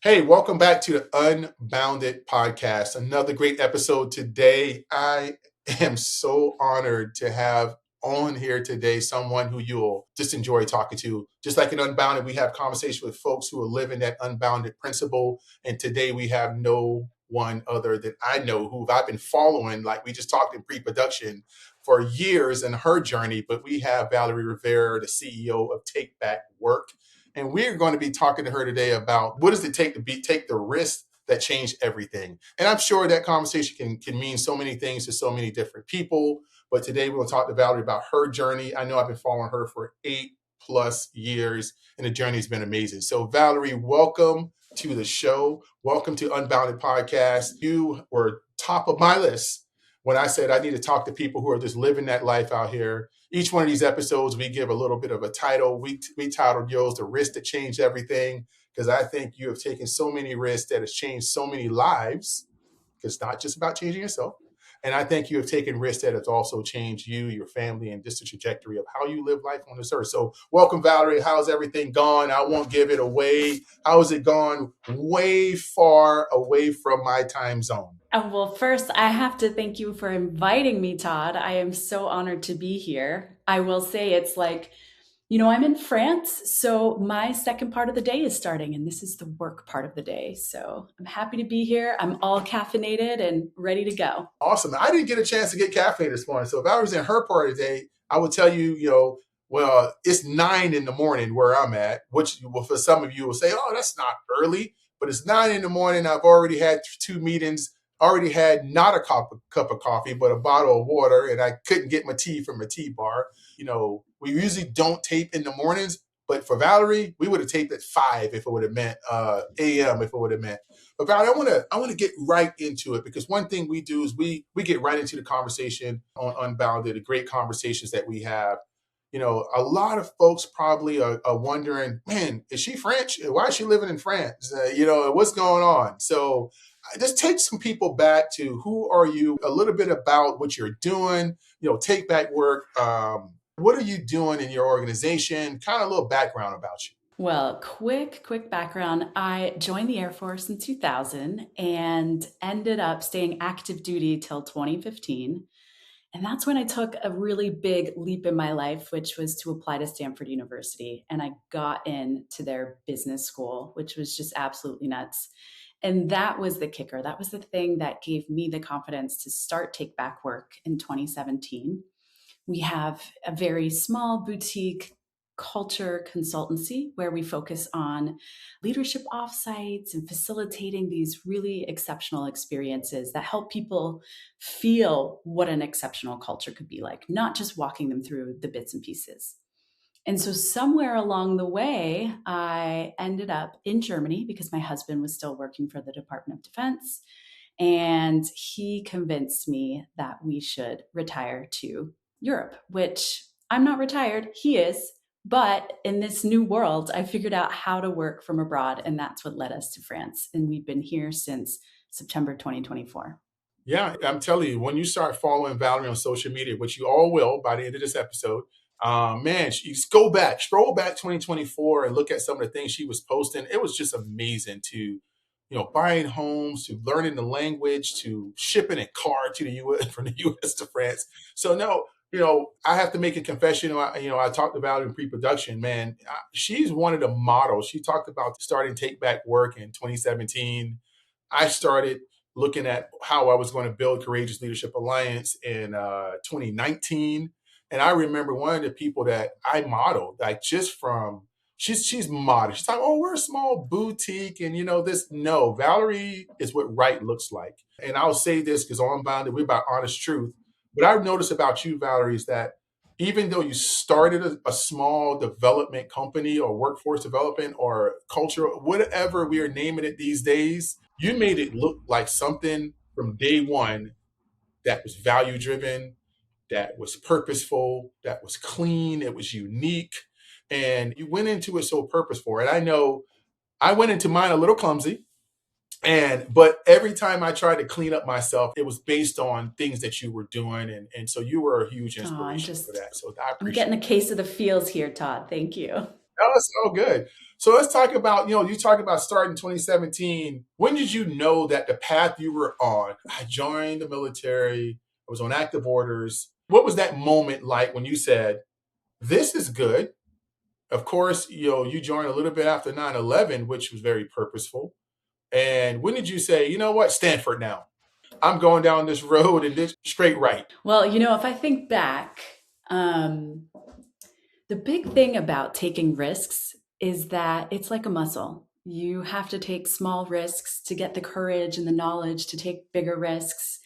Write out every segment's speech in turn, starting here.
Hey, welcome back to the Unbounded podcast. Another great episode today. I am so honored to have on here today someone who you'll just enjoy talking to. Just like in Unbounded, we have conversation with folks who are living that unbounded principle. And today we have no one other than I know who I've been following, like we just talked in pre-production, for years in her journey. But we have Valerie Rivera, the CEO of Take Back Work. And we're going to be talking to her today about what does it take to take the risk that change everything. And I'm sure that conversation can mean so many things to so many different people. But today we're going to talk to Valerie about her journey. I know I've been following her for 8+ years, and the journey's been amazing. So Valerie, welcome to the show. Welcome to Unbounded Podcast. You were top of my list when I said I need to talk to people who are just living that life out here. Each one of these episodes, we give a little bit of a title. We titled yours, The Risk That Changed Everything, because I think you have taken so many risks that has changed so many lives, because it's not just about changing yourself. And I think you have taken risks that has also changed you, your family, and just the trajectory of how you live life on this earth. So welcome, Valerie. How's everything gone? I won't give it away. How has it gone way far away from my time zone? Well, first, I have to thank you for inviting me, Todd. I am so honored to be here. I will say it's like, I'm in France, so my second part of the day is starting, and this is the work part of the day. So I'm happy to be here. I'm all caffeinated and ready to go. Awesome. I didn't get a chance to get caffeine this morning. So if I was in her part of the day, I would tell you, well, it's 9 in the morning where I'm at, which for some of you will say, oh, that's not early, but it's 9 in the morning. I've already had 2 meetings, already had not a cup of coffee, but a bottle of water, and I couldn't get my tea from a tea bar. We usually don't tape in the mornings, but for Valerie, we would have taped at 5 if it would have meant a.m. if it would have meant. But Valerie, I want to get right into it, because one thing we do is we get right into the conversation on Unbounded, the great conversations that we have. A lot of folks probably are wondering, man, is she French? Why is she living in France? What's going on? So just take some people back to who are you, a little bit about what you're doing, Take Back Work. What are you doing in your organization? Kind of a little background about you. Well, quick background. I joined the Air Force in 2000 and ended up staying active duty till 2015. And that's when I took a really big leap in my life, which was to apply to Stanford University. And I got into their business school, which was just absolutely nuts. And that was the kicker. That was the thing that gave me the confidence to start Take Back Work in 2017. We have a very small boutique culture consultancy where we focus on leadership offsites and facilitating these really exceptional experiences that help people feel what an exceptional culture could be like, not just walking them through the bits and pieces. And so somewhere along the way, I ended up in Germany because my husband was still working for the Department of Defense. And he convinced me that we should retire to Europe, which I'm not retired, he is. But in this new world, I figured out how to work from abroad, and that's what led us to France. And we've been here since September 2024. Yeah, I'm telling you, when you start following Valerie on social media, which you all will by the end of this episode, man, you scroll back 2024 and look at some of the things she was posting. It was just amazing, to, buying homes, to learning the language, to shipping a car to the U.S. from the U.S. to France. So no, I have to make a confession. I talked about it in pre-production, man. She's one of the models. She talked about starting Take Back Work in 2017. I started looking at how I was going to build Courageous Leadership Alliance in 2019. And I remember one of the people that I modeled, like just from, she's modest. She's like, oh, we're a small boutique. And no, Valerie is what right looks like. And I'll say this because on Unbounded, we're about honest truth. What I've noticed about you, Valerie, is that even though you started a small development company or workforce development or culture, whatever we are naming it these days, you made it look like something from day one that was value driven, that was purposeful, that was clean, it was unique. And you went into it so purposeful. And I know I went into mine a little clumsy. But every time I tried to clean up myself, it was based on things that you were doing. And so you were a huge Oh, inspiration for that. So I I'm appreciate getting a it. case of the feels here, Todd. Thank you. That was so good. So let's talk about, you talk about starting 2017. When did you know that the path you were on, I joined the military, I was on active orders. What was that moment like when you said, this is good? Of course, you joined a little bit after 9/11, which was very purposeful. And when did you say, you know what, Stanford now? I'm going down this road and this straight right. Well, if I think back, um, the big thing about taking risks is that it's like a muscle. You have to take small risks to get the courage and the knowledge to take bigger risks.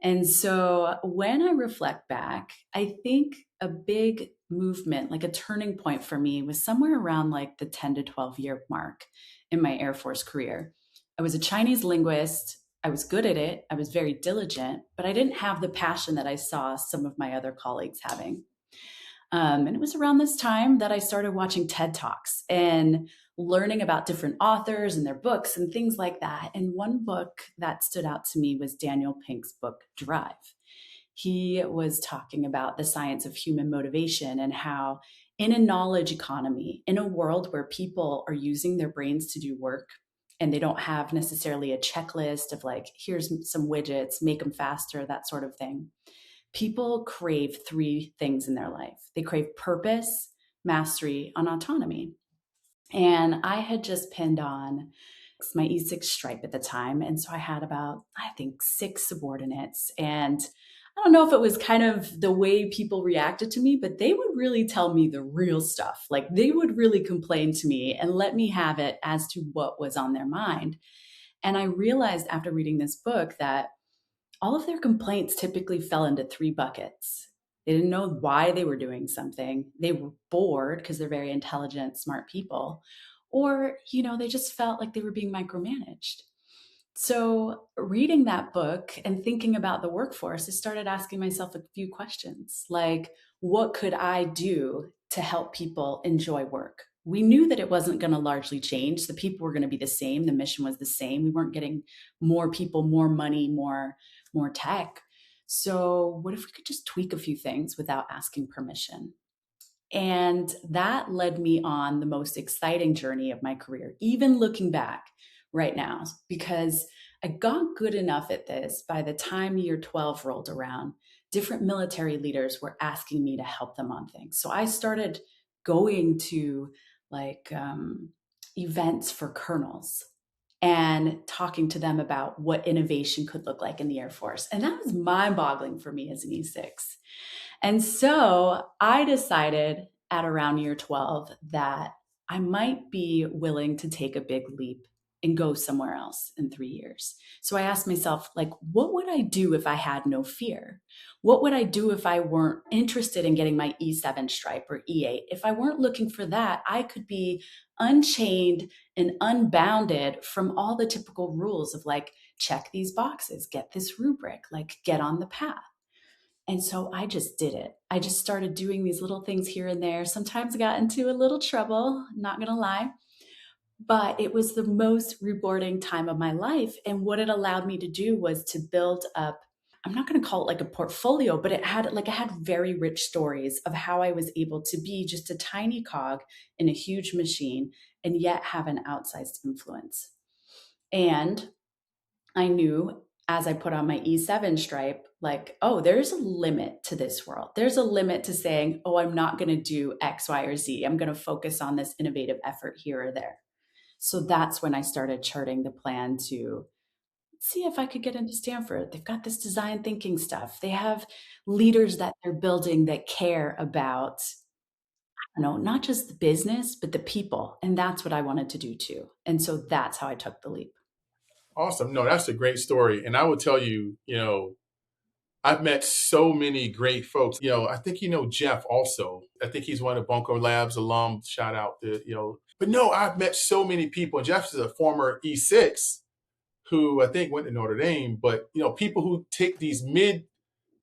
And so when I reflect back, I think a big movement, like a turning point for me, was somewhere around like the 10 to 12-year mark in my Air Force career. I was a Chinese linguist. I was good at it. I was very diligent, but I didn't have the passion that I saw some of my other colleagues having. And it was around this time that I started watching TED Talks and learning about different authors and their books and things like that. And one book that stood out to me was Daniel Pink's book, Drive. He was talking about the science of human motivation and how, in a knowledge economy, in a world where people are using their brains to do work and they don't have necessarily a checklist of like, here's some widgets, make them faster, that sort of thing. People crave three things in their life. They crave purpose, mastery, and autonomy. And I had just pinned on my E6 stripe at the time. And so I had about, I think, 6 subordinates. And I don't know if it was kind of the way people reacted to me, but they would really tell me the real stuff. Like they would really complain to me and let me have it as to what was on their mind. And I realized after reading this book that all of their complaints typically fell into 3 buckets. They didn't know why they were doing something. They were bored because they're very intelligent, smart people. Or, they just felt like they were being micromanaged. So, reading that book and thinking about the workforce, I started asking myself a few questions like, what could I do to help people enjoy work? We knew that it wasn't going to largely change. The people were going to be the same. The mission was the same. We weren't getting more people, more money, more tech. So, what if we could just tweak a few things without asking permission? And that led me on the most exciting journey of my career, even looking back right now, because I got good enough at this by the time year 12 rolled around. Different military leaders were asking me to help them on things. So I started going to like events for colonels and talking to them about what innovation could look like in the Air Force. And that was mind boggling for me as an E6. And so I decided at around year 12 that I might be willing to take a big leap and go somewhere else in 3 years. So I asked myself, like, what would I do if I had no fear? What would I do if I weren't interested in getting my E7 stripe or E8? If I weren't looking for that, I could be unchained and unbounded from all the typical rules of like, check these boxes, get this rubric, like, get on the path. And so I just did it. I just started doing these little things here and there. Sometimes I got into a little trouble, not going to lie, but it was the most rewarding time of my life. And what it allowed me to do was to build up, I'm not going to call it like a portfolio, but I had very rich stories of how I was able to be just a tiny cog in a huge machine and yet have an outsized influence. And I knew as I put on my E7 stripe, like, oh, there's a limit to this world. There's a limit to saying, oh, I'm not going to do X, Y, or Z. I'm going to focus on this innovative effort here or there. So that's when I started charting the plan to see if I could get into Stanford. They've got this design thinking stuff. They have leaders that they're building that care about, not just the business, but the people. And that's what I wanted to do too. And so that's how I took the leap. Awesome. No, that's a great story. And I will tell you, I've met so many great folks. I think Jeff also. I think he's one of Bunko Labs alum. Shout out to. But no, I've met so many people. And Jeff is a former E6 who I think went to Notre Dame, but people who take these mid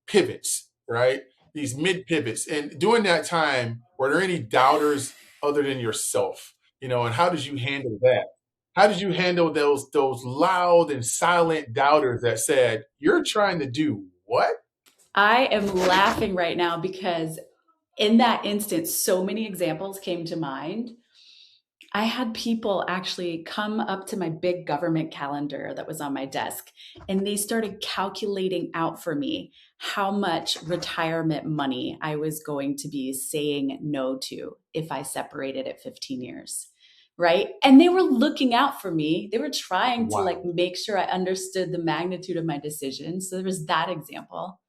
pivots, right? These mid pivots. And during that time, were there any doubters other than yourself? And how did you handle that? How did you handle those loud and silent doubters that said, "You're trying to do what?" I am laughing right now because in that instance, so many examples came to mind. I had people actually come up to my big government calendar that was on my desk, and they started calculating out for me how much retirement money I was going to be saying no to if I separated at 15 years. Right. And they were looking out for me. They were trying to like Wow. make sure I understood the magnitude of my decision. So there was that example.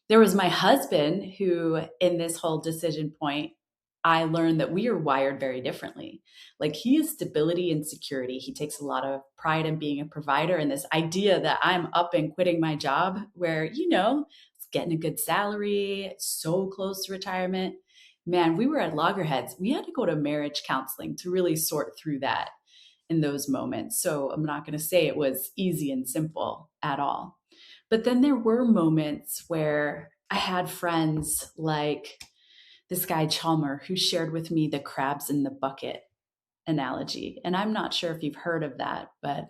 There was my husband who, in this whole decision point, I learned that we are wired very differently. Like he is stability and security. He takes a lot of pride in being a provider, and this idea that I'm up and quitting my job where, it's getting a good salary, so close to retirement. Man, we were at loggerheads. We had to go to marriage counseling to really sort through that in those moments. So I'm not going to say it was easy and simple at all. But then there were moments where I had friends like this guy Chalmer who shared with me the crabs in the bucket analogy. And I'm not sure if you've heard of that, but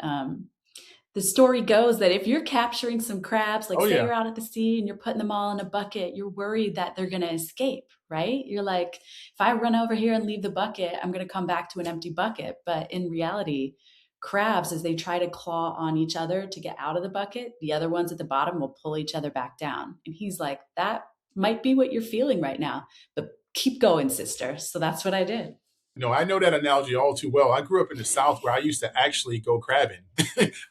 the story goes that if you're capturing some crabs, like Oh say yeah. you're out at the sea and you're putting them all in a bucket, you're worried that they're going to escape, right? You're like, if I run over here and leave the bucket, I'm going to come back to an empty bucket. But in reality, crabs, as they try to claw on each other to get out of the bucket, the other ones at the bottom will pull each other back down. And he's like, that might be what you're feeling right now, but keep going, sister. So that's what I did. No, I know that analogy all too well. I grew up in the South where I used to actually go crabbing.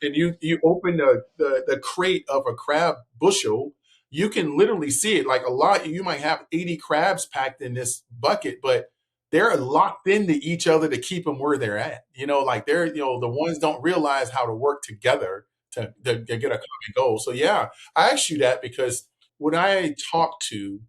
And you open the crate of a crab bushel, you can literally see it. Like a lot, you might have 80 crabs packed in this bucket, but they're locked into each other to keep them where they're at. Like the ones don't realize how to work together to get a common goal. So yeah, I asked you that because when I talk to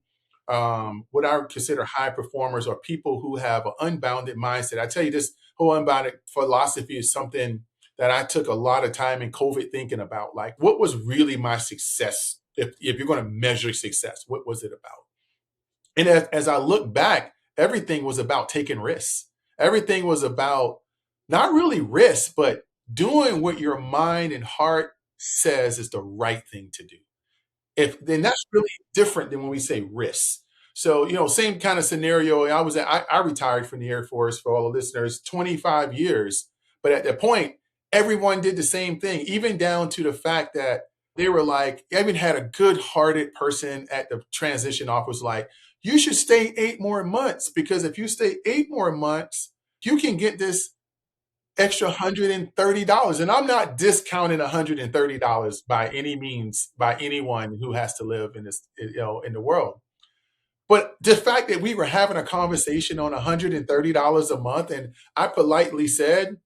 what I would consider high performers or people who have an unbounded mindset. I tell you, this whole unbounded philosophy is something that I took a lot of time in COVID thinking about. Like, what was really my success? If you're going to measure success, what was it about? And as I look back, everything was about taking risks. Everything was about not really risks, but doing what your mind and heart says is the right thing to do. If then that's really different than when we say risks. So, same kind of scenario. I retired from the Air Force for all the listeners, 25 years. But at that point, everyone did the same thing, even down to the fact that they were like, I even had a good-hearted person at the transition office like, you should stay 8 more months because if you stay 8 more months, you can get this extra $130. And I'm not discounting $130 by any means by anyone who has to live in this, in the world. But the fact that we were having a conversation on $130 a month, and I politely said,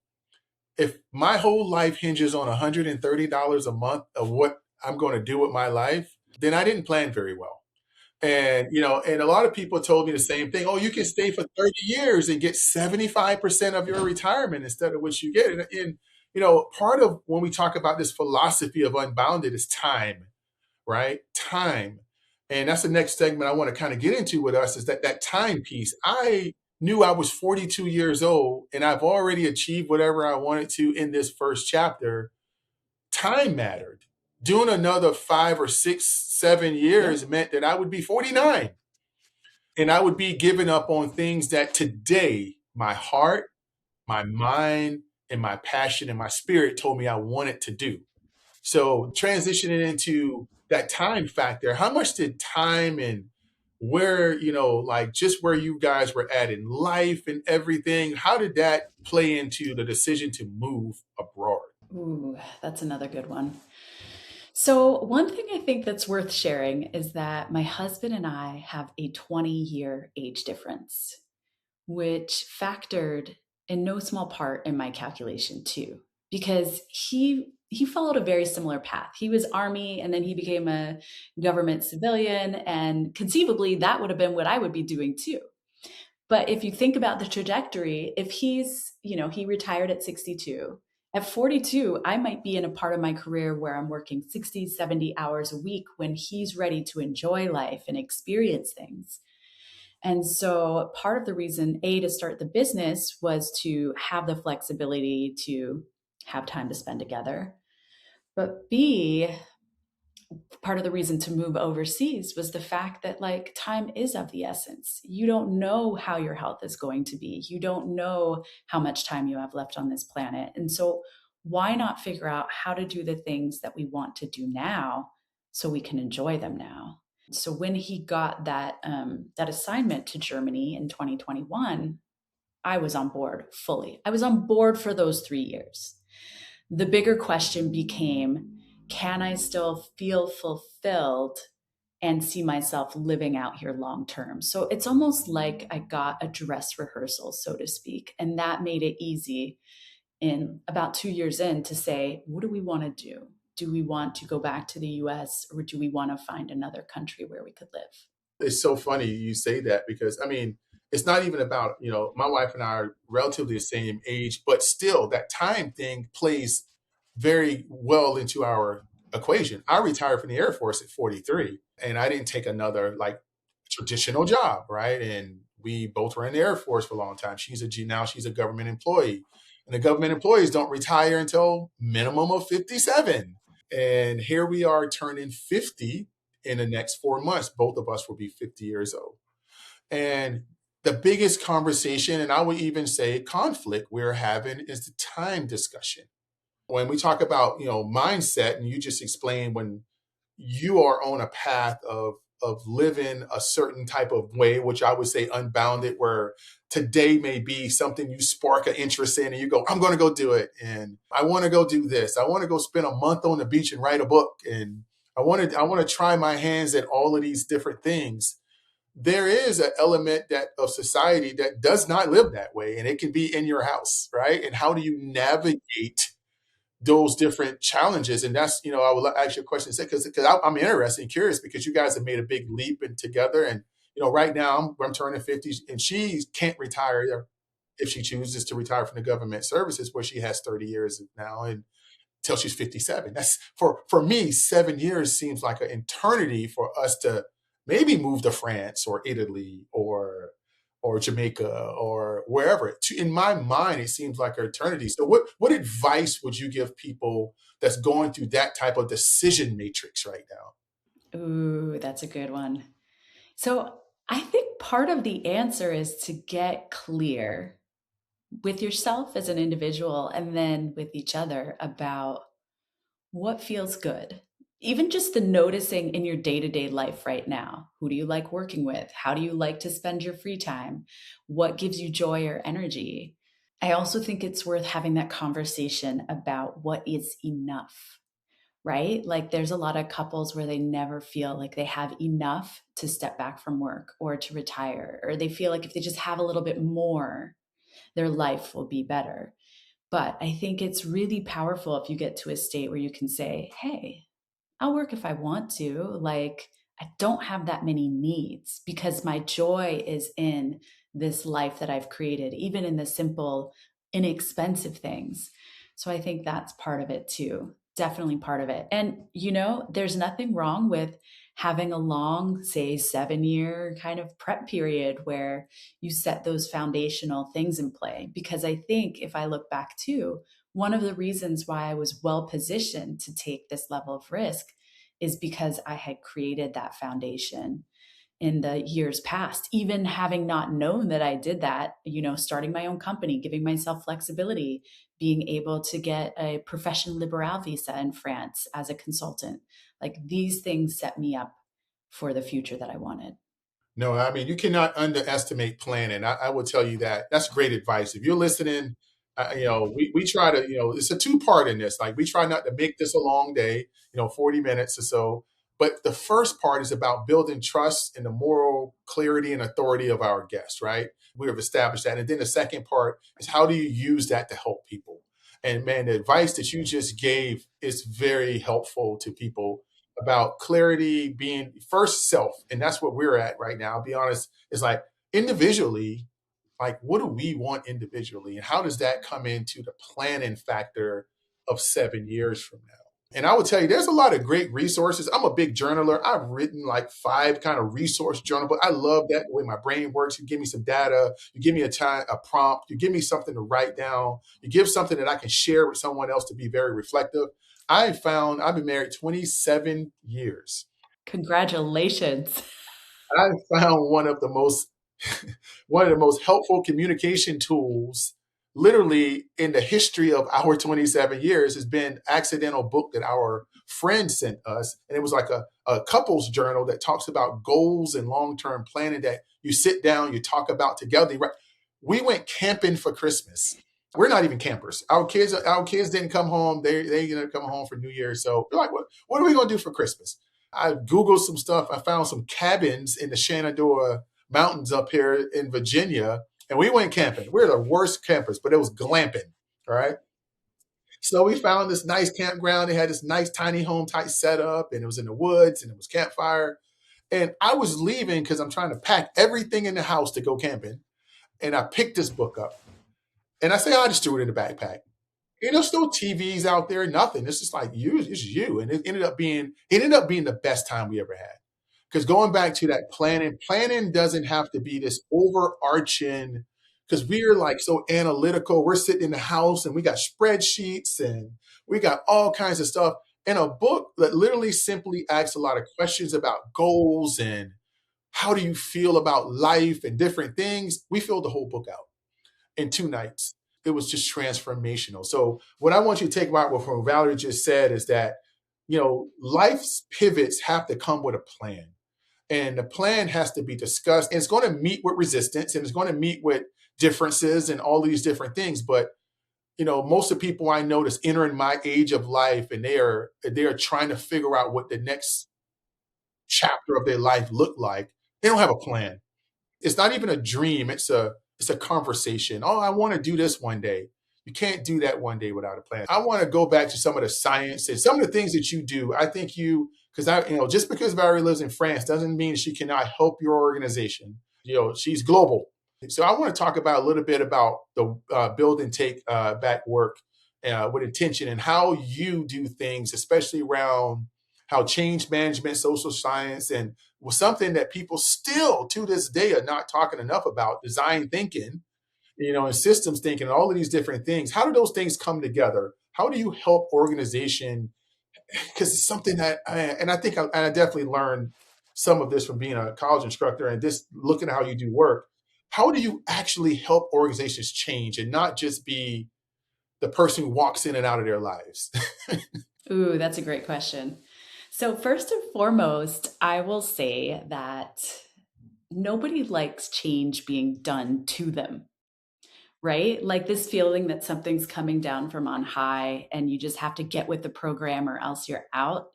if my whole life hinges on $130 a month of what I'm going to do with my life, then I didn't plan very well. And a lot of people told me the same thing. Oh, you can stay for 30 years and get 75% of your retirement instead of what you get. And part of when we talk about this philosophy of unbounded is time, right? Time. And that's the next segment I want to kind of get into with us is that time piece. I knew I was 42 years old and I've already achieved whatever I wanted to in this first chapter. Time mattered. Doing another 5 or 6, 7 years Yep. meant that I would be 49 and I would be giving up on things that today my heart, my mind, and my passion and my spirit told me I wanted to do. So transitioning into that time factor, how much did time and where, like just where you guys were at in life and everything, how did that play into the decision to move abroad? Ooh, that's another good one. So, one thing I think that's worth sharing is that my husband and I have a 20-year age difference, which factored in no small part in my calculation too, because he followed a very similar path. He was army and then he became a government civilian, and conceivably that would have been what I would be doing too. But if you think about the trajectory, if he retired at 62, at 42, I might be in a part of my career where I'm working 60, 70 hours a week when he's ready to enjoy life and experience things. And so part of the reason, A, to start the business was to have the flexibility to have time to spend together. But B, part of the reason to move overseas was the fact that like time is of the essence. You don't know how your health is going to be. You don't know how much time you have left on this planet. And so why not figure out how to do the things that we want to do now so we can enjoy them now? So when he got that assignment to Germany in 2021, I was on board fully. I was on board for those 3 years. The bigger question became, can I still feel fulfilled and see myself living out here long term? So it's almost like I got a dress rehearsal, so to speak. And that made it easy in about 2 years in to say, what do we want to do? Do we want to go back to the US, or do we want to find another country where we could live? It's so funny you say that because I mean, it's not even about, my wife and I are relatively the same age, but still that time thing plays very well into our equation. I retired from the Air Force at 43 and I didn't take another like traditional job, right? And we both were in the Air Force for a long time. Now she's a government employee. And the government employees don't retire until minimum of 57. And here we are turning 50 in the next 4 months. Both of us will be 50 years old. And the biggest conversation, and I would even say conflict we're having, is the time discussion. When we talk about, mindset, and you just explained when you are on a path of living a certain type of way, which I would say unbounded, where today may be something you spark an interest in and you go, I'm going to go do it. And I want to go do this. I want to go spend a month on the beach and write a book. And I want to try my hands at all of these different things. There is an element that of society that does not live that way. And it can be in your house, right? And how do you navigate those different challenges? And that's, I will ask you a question because I'm interested and curious because you guys have made a big leap in together. And, right now I'm turning 50 and she can't retire if she chooses to retire from the government services where she has 30 years now and till she's 57. That's for me, 7 years seems like an eternity for us to maybe move to France or Italy or Jamaica or wherever. In my mind, it seems like an eternity. So what advice would you give people that's going through that type of decision matrix right now? Ooh, that's a good one. So I think part of the answer is to get clear with yourself as an individual and then with each other about what feels good. Even just the noticing in your day to day life right now. Who do you like working with? How do you like to spend your free time? What gives you joy or energy? I also think it's worth having that conversation about what is enough, right? Like there's a lot of couples where they never feel like they have enough to step back from work or to retire, or they feel like if they just have a little bit more, their life will be better. But I think it's really powerful if you get to a state where you can say, hey, I'll work if I want to. Like, I don't have that many needs because my joy is in this life that I've created, even in the simple, inexpensive things. So I think that's part of it too. Definitely part of it. And, there's nothing wrong with having a long, say, 7 year kind of prep period where you set those foundational things in play. Because I think if I look back too, one of the reasons why I was well positioned to take this level of risk is because I had created that foundation in the years past, even having not known that I did that, starting my own company, giving myself flexibility, being able to get a profession liberale visa in France as a consultant. Like these things set me up for the future that I wanted. No, I mean, you cannot underestimate planning. I will tell you that. That's great advice. If you're listening, we try to, it's a two-part in this. Like, we try not to make this a long day, 40 minutes or so. But the first part is about building trust in the moral clarity and authority of our guests, right? We have established that. And then the second part is how do you use that to help people? And man, the advice that you just gave is very helpful to people about clarity being first self. And that's what we're at right now. I'll be honest, it's like individually, like what do we want individually? And how does that come into the planning factor of 7 years from now? And I would tell you, there's a lot of great resources. I'm a big journaler. I've written like 5 kind of resource journal, but I love that the way my brain works. You give me some data, you give me a prompt, you give me something to write down, you give something that I can share with someone else to be very reflective. I found I've been married 27 years. Congratulations. I found one of the most helpful communication tools literally in the history of our 27 years has been accidental book that our friend sent us. And it was like a couples journal that talks about goals and long-term planning that you sit down, you talk about together. Right? We went camping for Christmas. We're not even campers. Our kids didn't come home. They didn't come home for New Year's. So we're like, what are we gonna do for Christmas? I Googled some stuff. I found some cabins in the Shenandoah Mountains up here in Virginia, and we went camping. We're the worst campers, but it was glamping. All right. So we found this nice campground. They had this nice tiny home type setup, and it was in the woods, and it was campfire. And I was leaving because I'm trying to pack everything in the house to go camping. And I picked this book up, and I say, I just threw it in the backpack. And there's no TVs out there, nothing. It's just like you, it's you. And it ended up being the best time we ever had. Because going back to that planning doesn't have to be this overarching, because we're like so analytical. We're sitting in the house and we got spreadsheets and we got all kinds of stuff. And a book that literally simply asks a lot of questions about goals and how do you feel about life and different things. We filled the whole book out in 2 nights. It was just transformational. So what I want you to take about what from Valerie just said is that, life's pivots have to come with a plan. And the plan has to be discussed. And it's going to meet with resistance and it's going to meet with differences and all these different things. But most of the people I know that's entering my age of life and they are trying to figure out what the next chapter of their life look like. They don't have a plan. It's not even a dream. It's a conversation. Oh, I want to do this one day. You can't do that one day without a plan. I want to go back to some of the science and some of the things that you do. I think because just because Valerie lives in France doesn't mean she cannot help your organization. She's global. So I want to talk about a little bit about the build and take back work with intention and how you do things, especially around how change management, social science, and was something that people still to this day are not talking enough about design thinking, and systems thinking, and all of these different things. How do those things come together? How do you help organization? Because it's something that, and I think I definitely learned some of this from being a college instructor and just looking at how you do work. How do you actually help organizations change and not just be the person who walks in and out of their lives? Ooh, that's a great question. So, first and foremost, I will say that nobody likes change being done to them, right? Like this feeling that something's coming down from on high and you just have to get with the program or else you're out.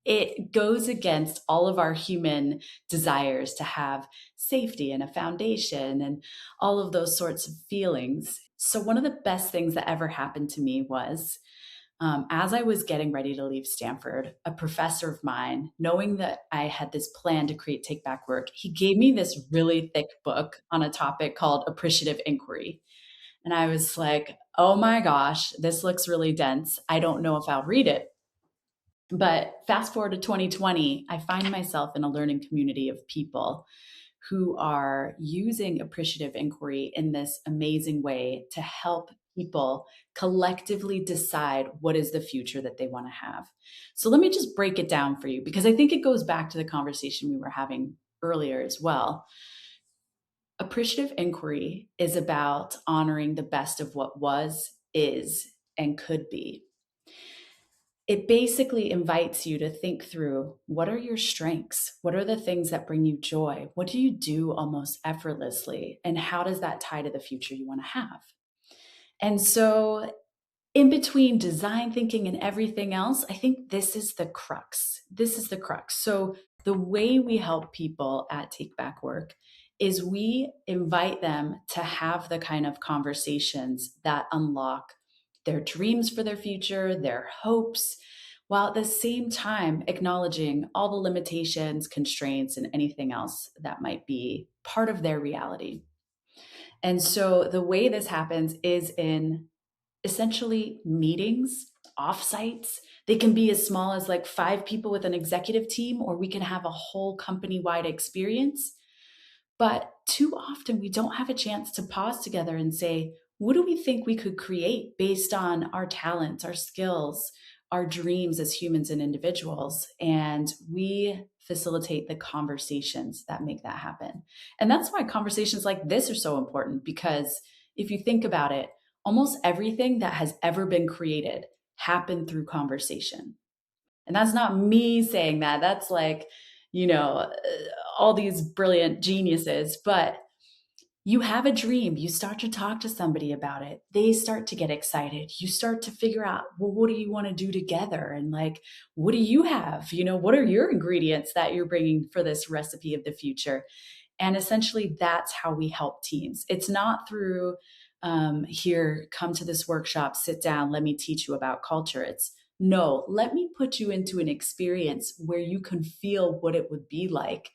It goes against all of our human desires to have safety and a foundation and all of those sorts of feelings. So, one of the best things that ever happened to me was as I was getting ready to leave Stanford, a professor of mine, knowing that I had this plan to create take back work, he gave me this really thick book on a topic called appreciative inquiry. And I was like, oh my gosh, this looks really dense. I don't know if I'll read it. But fast forward to 2020, I find myself in a learning community of people who are using appreciative inquiry in this amazing way to help people collectively decide what is the future that they want to have. So let me just break it down for you because I think it goes back to the conversation we were having earlier as well. Appreciative inquiry is about honoring the best of what was, is, and could be. It basically invites you to think through what are your strengths? What are the things that bring you joy? What do you do almost effortlessly? And how does that tie to the future you want to have? And so, in between design thinking and everything else, I think this is the crux. This is the crux. So, the way we help people at Take Back Work is we invite them to have the kind of conversations that unlock their dreams for their future, their hopes, while at the same time acknowledging all the limitations, constraints, and anything else that might be part of their reality. And so the way this happens is in essentially meetings offsites. They can be as small as like 5 people with an executive team, or we can have a whole company wide experience. But too often we don't have a chance to pause together and say, what do we think we could create based on our talents, our skills, our dreams as humans and individuals? And we facilitate the conversations that make that happen. And that's why conversations like this are so important, because if you think about it, almost everything that has ever been created happened through conversation. And that's not me saying that. That's like, all these brilliant geniuses. But you have a dream, you start to talk to somebody about it. They start to get excited. You start to figure out, well, what do you want to do together? And like, what do you have? What are your ingredients that you're bringing for this recipe of the future? And essentially, that's how we help teams. It's not through, here, come to this workshop, sit down, let me teach you about culture. It's no, let me put you into an experience where you can feel what it would be like,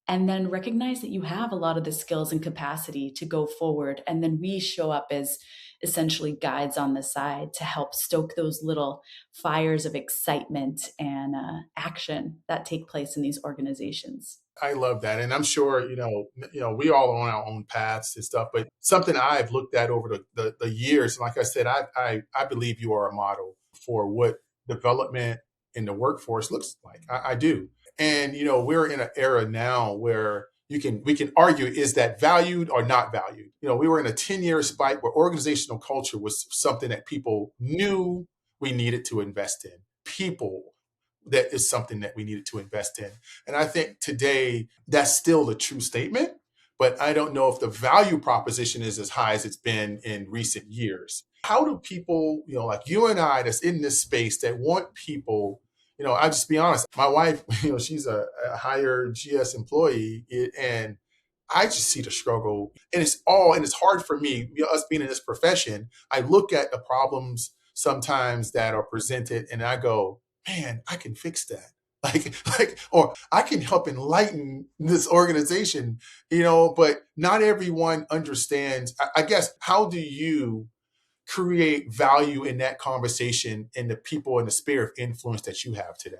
and then recognize that you have a lot of the skills and capacity to go forward. And then we show up as essentially guides on the side to help stoke those little fires of excitement and action that take place in these organizations. I love that. And I'm sure, we all on our own paths and stuff, but something I've looked at over the years, like I said, I believe you are a model for what development in the workforce looks like. I do. And, we're in an era now where we can argue, is that valued or not valued? We were in a 10-year spike where organizational culture was something that people knew we needed to invest in. People, that is something that we needed to invest in. And I think today that's still a true statement, but I don't know if the value proposition is as high as it's been in recent years. How do people, like you and I that's in this space that want people, I just be honest, my wife, she's a higher GS employee, and I just see the struggle, and it's hard for me, us being in this profession. I look at the problems sometimes that are presented and I go, man, I can fix that. Or I can help enlighten this organization, but not everyone understands. I guess, how do you create value in that conversation and the people and the sphere of influence that you have today?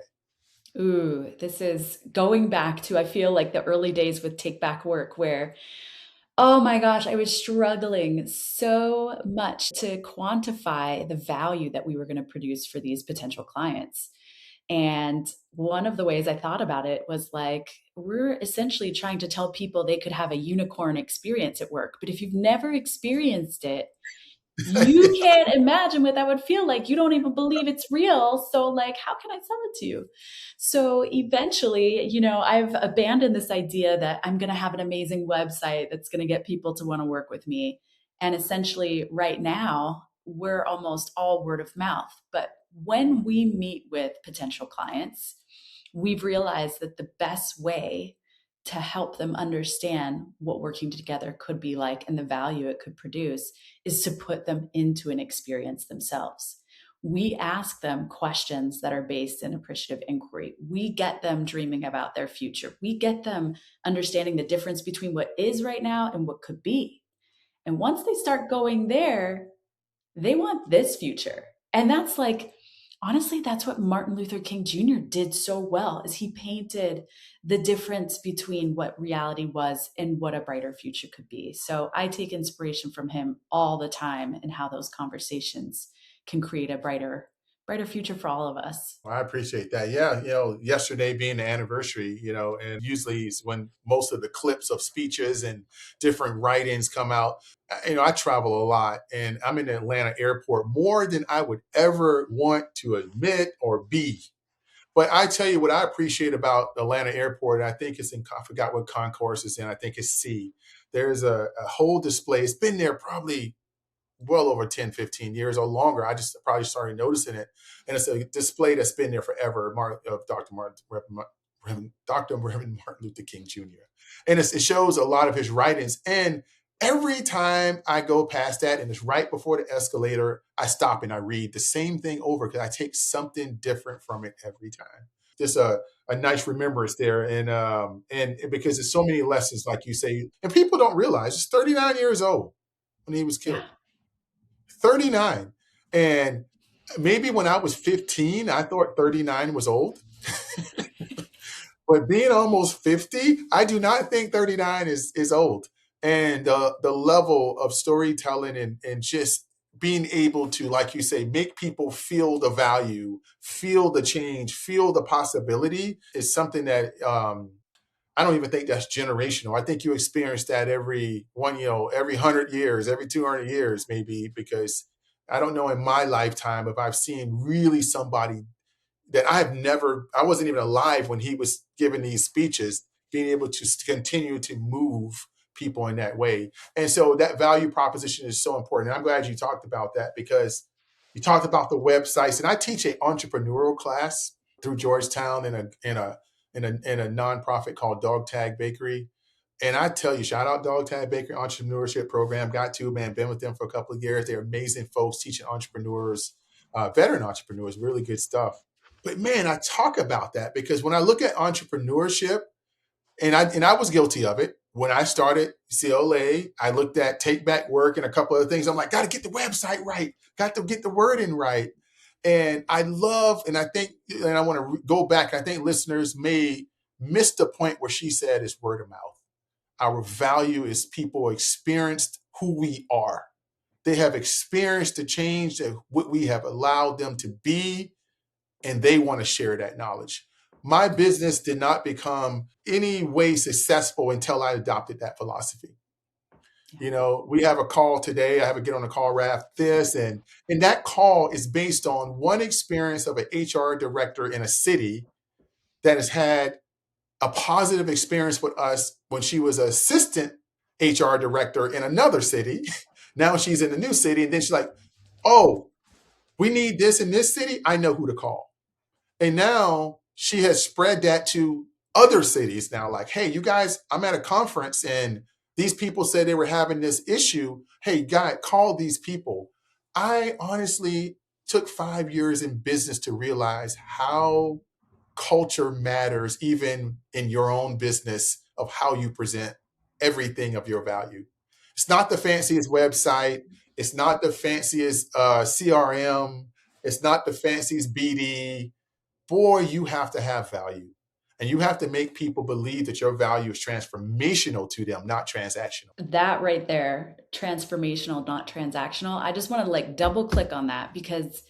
Ooh, this is going back to, I feel like the early days with Take Back Work, where, oh my gosh, I was struggling so much to quantify the value that we were going to produce for these potential clients. And one of the ways I thought about it was like, we're essentially trying to tell people they could have a unicorn experience at work. But if you've never experienced it, you can't imagine what that would feel like. You don't even believe it's real. So, like, how can I sell it to you? So, eventually, I've abandoned this idea that I'm going to have an amazing website that's going to get people to want to work with me. And essentially, right now, we're almost all word of mouth. But when we meet with potential clients, we've realized that the best way to help them understand what working together could be like and the value it could produce is to put them into an experience themselves. We ask them questions that are based in appreciative inquiry. We get them dreaming about their future. We get them understanding the difference between what is right now and what could be. And once they start going there, they want this future. And that's like, honestly, that's what Martin Luther King Jr. did so well, is he painted the difference between what reality was and what a brighter future could be. So I take inspiration from him all the time and how those conversations can create a brighter future for all of us. Well, I appreciate that. Yeah, yesterday being the anniversary, and usually it's when most of the clips of speeches and different write-ins come out. I travel a lot, and I'm in the Atlanta airport more than I would ever want to admit or be. But I tell you what I appreciate about Atlanta airport, I think it's I forgot what concourse it's in. I think it's C. There's a whole display. It's been there probably well over 10, 15 years or longer. I just probably started noticing it. And it's a display that's been there forever, of Dr. Reverend Martin Luther King Jr. And it shows a lot of his writings. And every time I go past that, and it's right before the escalator, I stop and I read the same thing over because I take something different from it every time. Just a nice remembrance there. And because there's so many lessons, like you say, and people don't realize he's 39 years old when he was Yeah. killed. 39. And maybe when I was 15, I thought 39 was old. But being almost 50, I do not think 39 is old. And the level of storytelling and just being able to, like you say, make people feel the value, feel the change, feel the possibility is something that I don't even think that's generational. I think you experience that every 100 years, every 200 years, maybe, because I don't know in my lifetime if I've seen really somebody that I wasn't even alive when he was giving these speeches, being able to continue to move people in that way. And so that value proposition is so important. And I'm glad you talked about that because you talked about the websites. And I teach an entrepreneurial class through Georgetown in a nonprofit called Dog Tag Bakery. And I tell you, shout out Dog Tag Bakery Entrepreneurship Program. Got to, man, been with them for a couple of years. They're amazing folks teaching entrepreneurs, veteran entrepreneurs, really good stuff. But man, I talk about that because when I look at entrepreneurship, and I was guilty of it. When I started CLA, I looked at take back work and a couple other things. I'm like, got to get the website right, got to get the wording right. And I love, and I think, and I want to go back. I think listeners may miss the point where she said is word of mouth. Our value is people experienced who we are. They have experienced the change that what we have allowed them to be, and they want to share that knowledge. My business did not become any way successful until I adopted that philosophy. We have a call today. I have to get on a call right after this. And that call is based on one experience of an HR director in a city that has had a positive experience with us when she was an assistant HR director in another city. Now she's in a new city. And then she's like, oh, we need this in this city. I know who to call. And now she has spread that to other cities now, like, hey, you guys, I'm at a conference and these people said they were having this issue. Hey, guy, call these people. I honestly took 5 years in business to realize how culture matters, even in your own business, of how you present everything of your value. It's not the fanciest website. It's not the fanciest CRM. It's not the fanciest BD. Boy, you have to have value. And you have to make people believe that your value is transformational to them, not transactional. That right there, transformational, not transactional. I just want to like double click on that because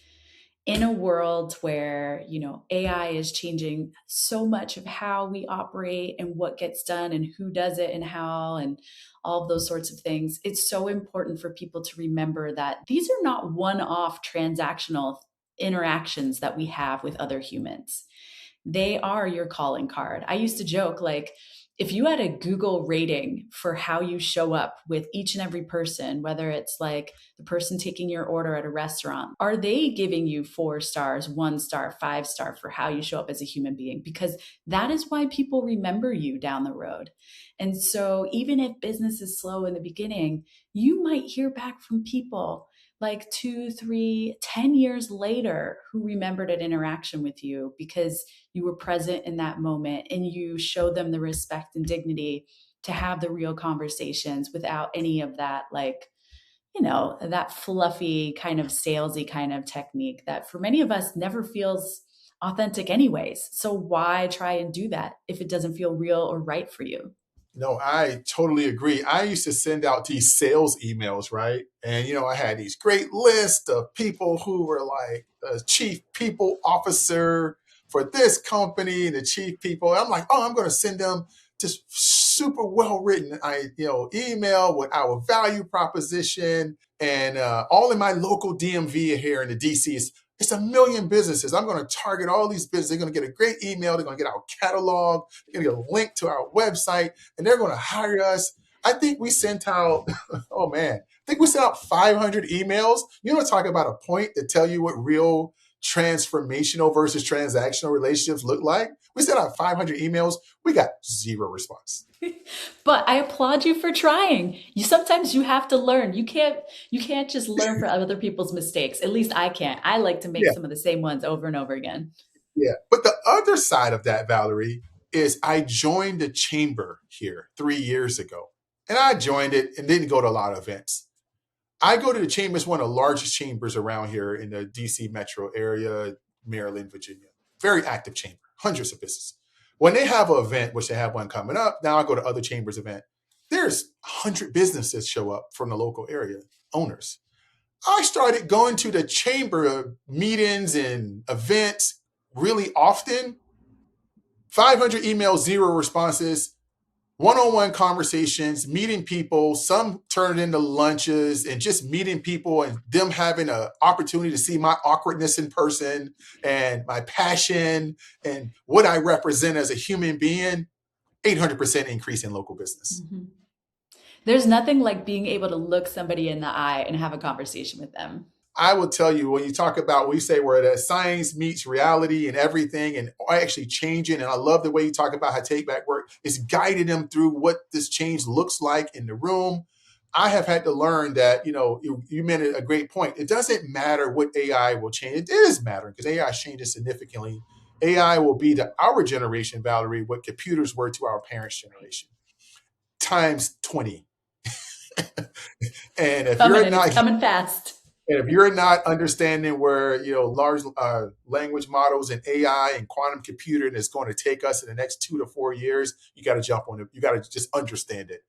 in a world where, AI is changing so much of how we operate and what gets done and who does it and how and all of those sorts of things, it's so important for people to remember that these are not one-off transactional interactions that we have with other humans. They are your calling card. I used to joke like, if you had a Google rating for how you show up with each and every person, whether it's like the person taking your order at a restaurant, are they giving you 4 stars, 1 star, 5 star for how you show up as a human being? Because that is why people remember you down the road. And so even if business is slow in the beginning, you might hear back from people like 2, 3, 10 years later who remembered an interaction with you because you were present in that moment and you showed them the respect and dignity to have the real conversations without any of that, like, that fluffy kind of salesy kind of technique that for many of us never feels authentic anyways. So why try and do that if it doesn't feel real or right for you? No, I totally agree. I used to send out these sales emails, right? And, I had these great lists of people who were like the chief people officer for this company, the chief people. I'm like, oh, I'm going to send them just super well written, email with our value proposition and all in my local DMV here in the DC. It's a million businesses. I'm going to target all these businesses. They're going to get a great email. They're going to get our catalog. They're going to get a link to our website, and they're going to hire us. I think we sent out, oh man, I think we sent out 500 emails. Talk about a point to tell you what real transformational versus transactional relationships look like. We sent out 500 emails. We got 0 response. But I applaud you for trying. Sometimes you have to learn. You can't just learn from other people's mistakes. At least I can't. I like to make Yeah, some of the same ones over and over again. yeah. But the other side of that, Valerie, is I joined the chamber here 3 years ago. And I joined it and didn't go to a lot of events. I go to the chamber. It's one of the largest chambers around here in the DC metro area, Maryland, Virginia. Very active chamber, hundreds of businesses. When they have an event, which they have one coming up, now I go to other chambers event. There's 100 businesses show up from the local area, owners. I started going to the chamber meetings and events really often. 500 emails, 0 responses, one-on-one conversations, meeting people. Some turned into lunches and just meeting people and them having an opportunity to see my awkwardness in person and my passion and what I represent as a human being. 800% increase in local business. Mm-hmm. There's nothing like being able to look somebody in the eye and have a conversation with them. I will tell you, when you talk about, we say where the science meets reality and everything and actually changing. And I love the way you talk about how take back work is guiding them through what this change looks like in the room. I have had to learn that, you made a great point. It doesn't matter what AI will change. It is mattering because AI changes significantly. AI will be to our generation, Valerie, what computers were to our parents' generation, times 20. And if you're not coming fast. And if you're not understanding where, large language models and AI and quantum computing is going to take us in the next 2 to 4 years, you got to jump on it. You got to just understand it.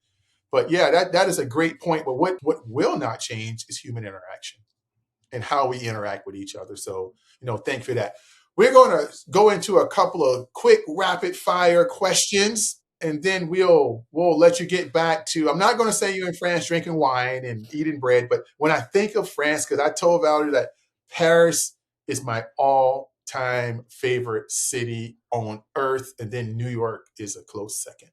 But yeah, that is a great point. But what will not change is human interaction and how we interact with each other. So, thank you for that. We're going to go into a couple of quick rapid fire questions. And then we'll let you get back to, I'm not going to say you're in France drinking wine and eating bread, but when I think of France, because I told Valerie that Paris is my all-time favorite city on earth, and then New York is a close second.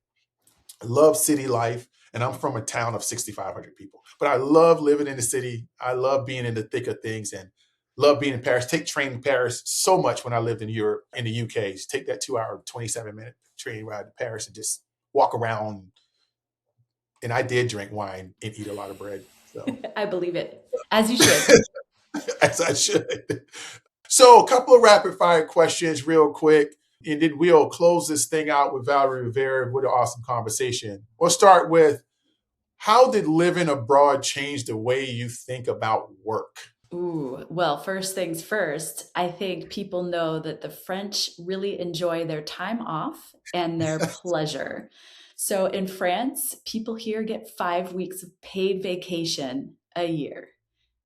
I love city life, and I'm from a town of 6,500 people, but I love living in the city. I love being in the thick of things and love being in Paris. Take train in Paris so much when I lived in Europe, in the UK. Take that 2-hour, 27-minute train ride to Paris and just walk around. And I did drink wine and eat a lot of bread. So I believe it, as you should. As I should. So a couple of rapid fire questions real quick, and then we'll close this thing out with Valerie Rivera with an awesome conversation. We'll start with, how did living abroad change the way you think about work? Ooh, well, first things first, I think people know that the French really enjoy their time off and their pleasure. So in France, people here get 5 weeks of paid vacation a year.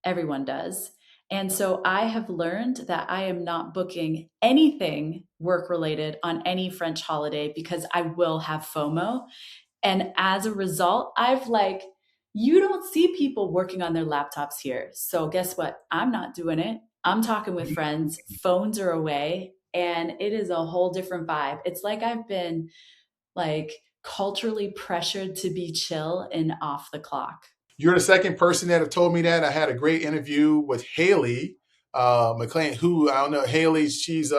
Everyone does. And so I have learned that I am not booking anything work related on any French holiday because I will have FOMO. And as a result, you don't see people working on their laptops here. So guess what? I'm not doing it. I'm talking with friends, phones are away, and it is a whole different vibe. It's like I've been culturally pressured to be chill and off the clock. You're the second person that have told me that. I had a great interview with Haley McLean, who, I don't know, Haley, she's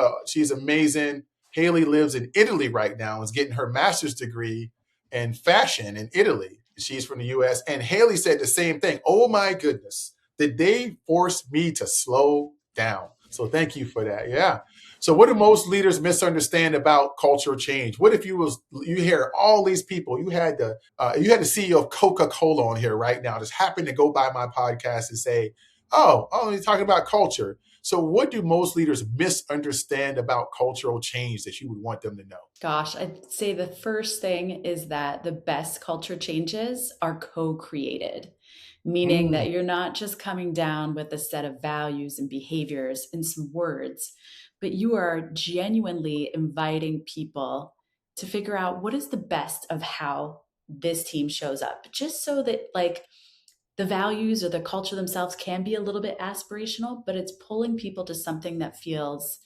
amazing. Haley lives in Italy right now and is getting her master's degree in fashion in Italy. She's from the US. And Haley said the same thing. Oh my goodness, did they force me to slow down? So thank you for that. Yeah. So what do most leaders misunderstand about cultural change? What if you hear all these people, you had the CEO of Coca-Cola on here right now, just happened to go by my podcast and say, oh, you're talking about culture. So what do most leaders misunderstand about cultural change that you would want them to know? Gosh, I'd say the first thing is that the best culture changes are co-created, meaning that you're not just coming down with a set of values and behaviors and some words, but you are genuinely inviting people to figure out what is the best of how this team shows up, just so that the values or the culture themselves can be a little bit aspirational, but it's pulling people to something that feels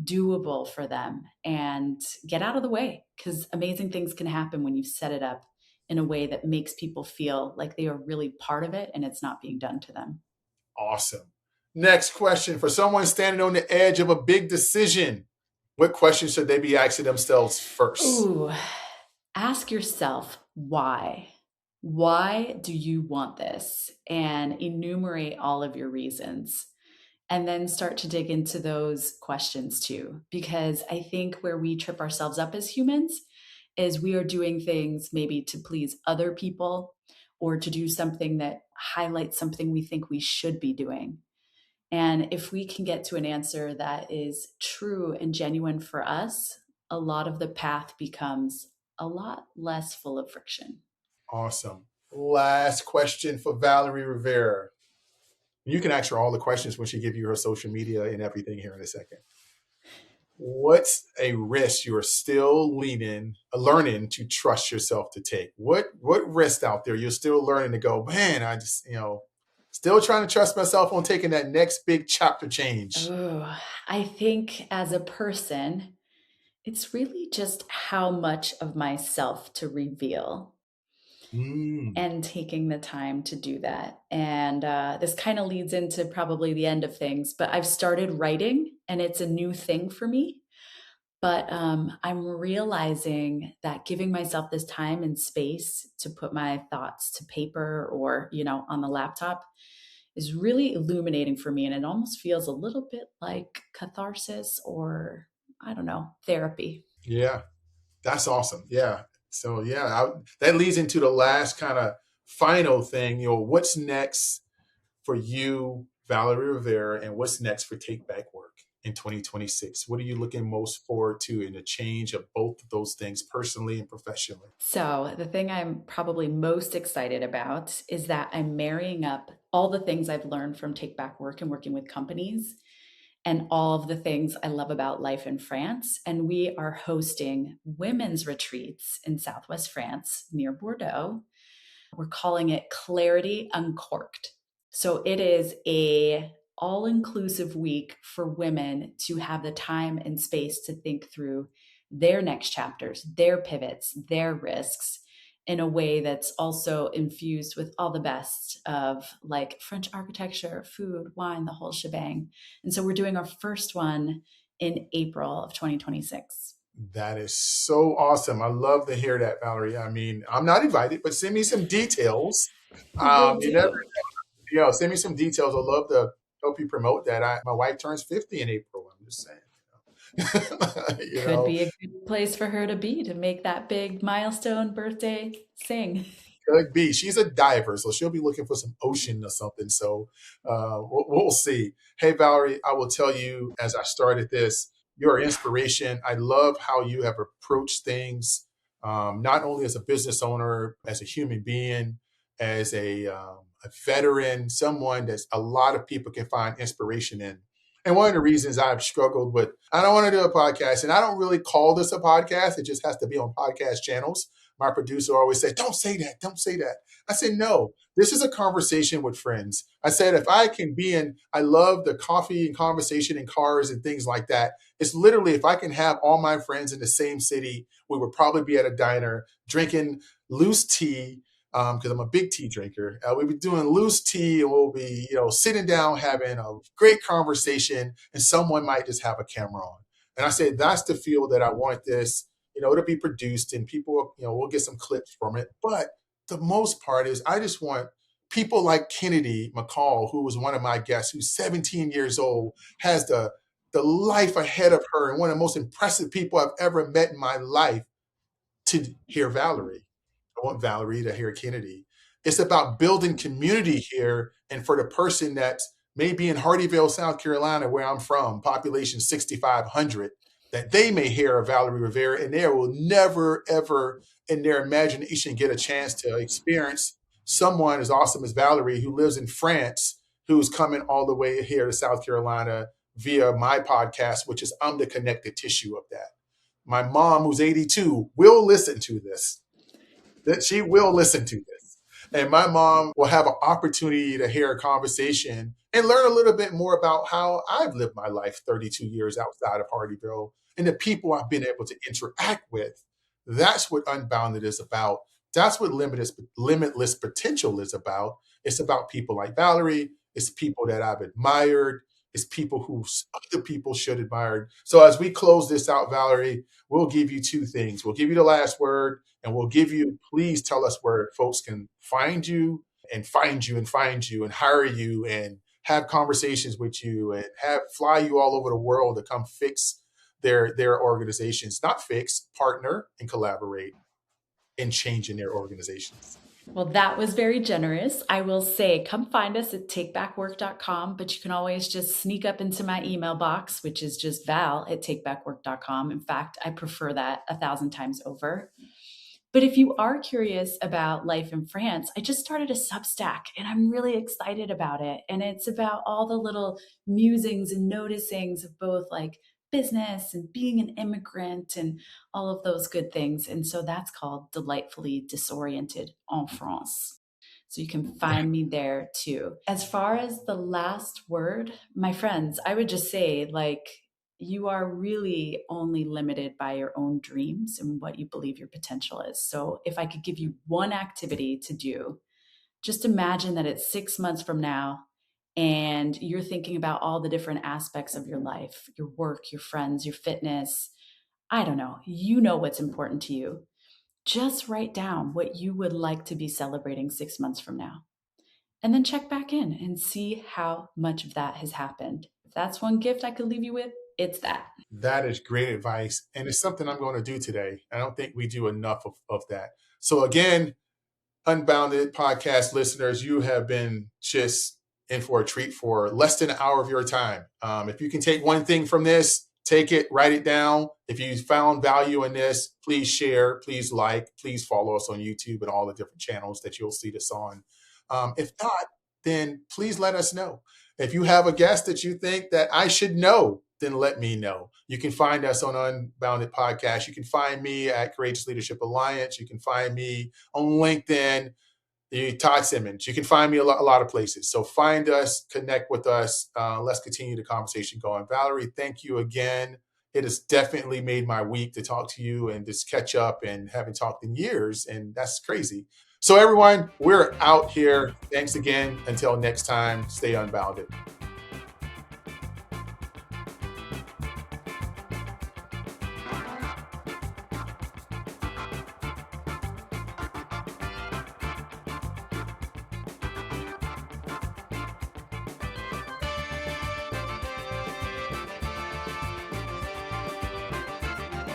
doable for them and get out of the way, because amazing things can happen when you set it up in a way that makes people feel like they are really part of it and it's not being done to them. Awesome. Next question. For someone standing on the edge of a big decision, what questions should they be asking themselves first? Ooh, ask yourself why. Why do you want this? And enumerate all of your reasons. And then start to dig into those questions too. Because I think where we trip ourselves up as humans is we are doing things maybe to please other people or to do something that highlights something we think we should be doing. And if we can get to an answer that is true and genuine for us, a lot of the path becomes a lot less full of friction. Awesome. Last question for Valerie Rivera. You can ask her all the questions when she gives you her social media and everything here in a second. What's a risk you're still learning to trust yourself to take? What risk out there you're still learning to go, man, I just, still trying to trust myself on taking that next big chapter change. Oh, I think as a person, it's really just how much of myself to reveal Mm, and taking the time to do that. And this kind of leads into probably the end of things, but I've started writing and it's a new thing for me. But I'm realizing that giving myself this time and space to put my thoughts to paper or, on the laptop is really illuminating for me. And it almost feels a little bit like catharsis or, I don't know, therapy. yeah, that's awesome. Yeah. So yeah, that leads into the last kind of final thing. What's next for you, Valerie Rivera, and what's next for Take Back Work in 2026? What are you looking most forward to in the change of both of those things, personally and professionally? So, the thing I'm probably most excited about is that I'm marrying up all the things I've learned from Take Back Work and working with companies and all of the things I love about life in France. And we are hosting women's retreats in Southwest France near Bordeaux. We're calling it Clarity Uncorked. So it is a all-inclusive week for women to have the time and space to think through their next chapters, their pivots, their risks in a way that's also infused with all the best of like French architecture, food, wine, the whole shebang. And so we're doing our first one in April of 2026. That is so awesome. I love to hear that, Valerie. I mean, I'm not invited, but send me some details. Will You never, do. send me some details. I'd love to help you promote that. My wife turns 50 in April. I'm just saying. you Could know, be a good place for her to be to make that big milestone birthday sing. Could be. She's a diver, so she'll be looking for some ocean or something. So we'll see. Hey, Valerie, I will tell you as I started this, you're an inspiration. I love how you have approached things, not only as a business owner, as a human being, as a veteran, someone that a lot of people can find inspiration in. And one of the reasons I've struggled with, I don't want to do a podcast, and I don't really call this a podcast. It just has to be on podcast channels. My producer always said, don't say that, don't say that. I said, no, this is a conversation with friends. I said, if I can be I love the coffee and conversation in cars and things like that. It's literally, if I can have all my friends in the same city, we would probably be at a diner drinking loose tea, because I'm a big tea drinker. We'll be doing loose tea and we'll be, sitting down having a great conversation and someone might just have a camera on. And I said, that's the feel that I want this, to be produced and people, we'll get some clips from it. But the most part is I just want people like Kennedy McCall, who was one of my guests, who's 17 years old, has the life ahead of her and one of the most impressive people I've ever met in my life to hear Valerie. I want Valerie to hear Kennedy. It's about building community here. And for the person that's maybe in Hardyville, South Carolina, where I'm from, population 6,500, that they may hear of Valerie Rivera and they will never, ever in their imagination get a chance to experience someone as awesome as Valerie, who lives in France, who's coming all the way here to South Carolina via my podcast, which is I'm the connective tissue of that. My mom, who's 82, will listen to this. That she will listen to this. And my mom will have an opportunity to hear a conversation and learn a little bit more about how I've lived my life 32 years outside of Hardyville and the people I've been able to interact with. That's what Unbounded is about. That's what limitless potential is about. It's about people like Valerie. It's people that I've admired. It's people who other people should admire. So as we close this out, Valerie, we'll give you two things. We'll give you the last word, and we'll give you, please tell us where folks can find you and find you and find you and hire you and have conversations with you and fly you all over the world to come fix their organizations. Not fix, partner and collaborate in changing their organizations. Well, that was very generous. I will say, come find us at takebackwork.com, but you can always just sneak up into my email box, which is just val@takebackwork.com. In fact, I prefer that 1,000 times over. But if you are curious about life in France, I just started a Substack and I'm really excited about it. And it's about all the little musings and noticings of both like business and being an immigrant and all of those good things. And so that's called Delightfully Disoriented en France. So you can find me there too. As far as the last word, my friends, I would just say, like, you are really only limited by your own dreams and what you believe your potential is. So, if I could give you one activity to do, just imagine that it's 6 months from now and you're thinking about all the different aspects of your life, your work, your friends, your fitness. I don't know. You know what's important to you. Just write down what you would like to be celebrating 6 months from now. And then check back in and see how much of that has happened. If that's one gift I could leave you with, it's that. That is great advice. And it's something I'm going to do today. I don't think we do enough of that. So, again, Unbounded podcast listeners, you have been just in for a treat for less than an hour of your time. If you can take one thing from this, take it, write it down. If you found value in this, please share, please like, please follow us on YouTube and all the different channels that you'll see this on. If not, then please let us know. If you have a guest that you think that I should know, then let me know. You can find us on Unbounded Podcast. You can find me at Courageous Leadership Alliance. You can find me on LinkedIn, Todd Simmons. You can find me a lot of places. So find us, connect with us. Let's continue the conversation going. Valerie, thank you again. It has definitely made my week to talk to you and just catch up, and haven't talked in years, and that's crazy. So everyone, we're out here. Thanks again. Until next time, stay unbounded.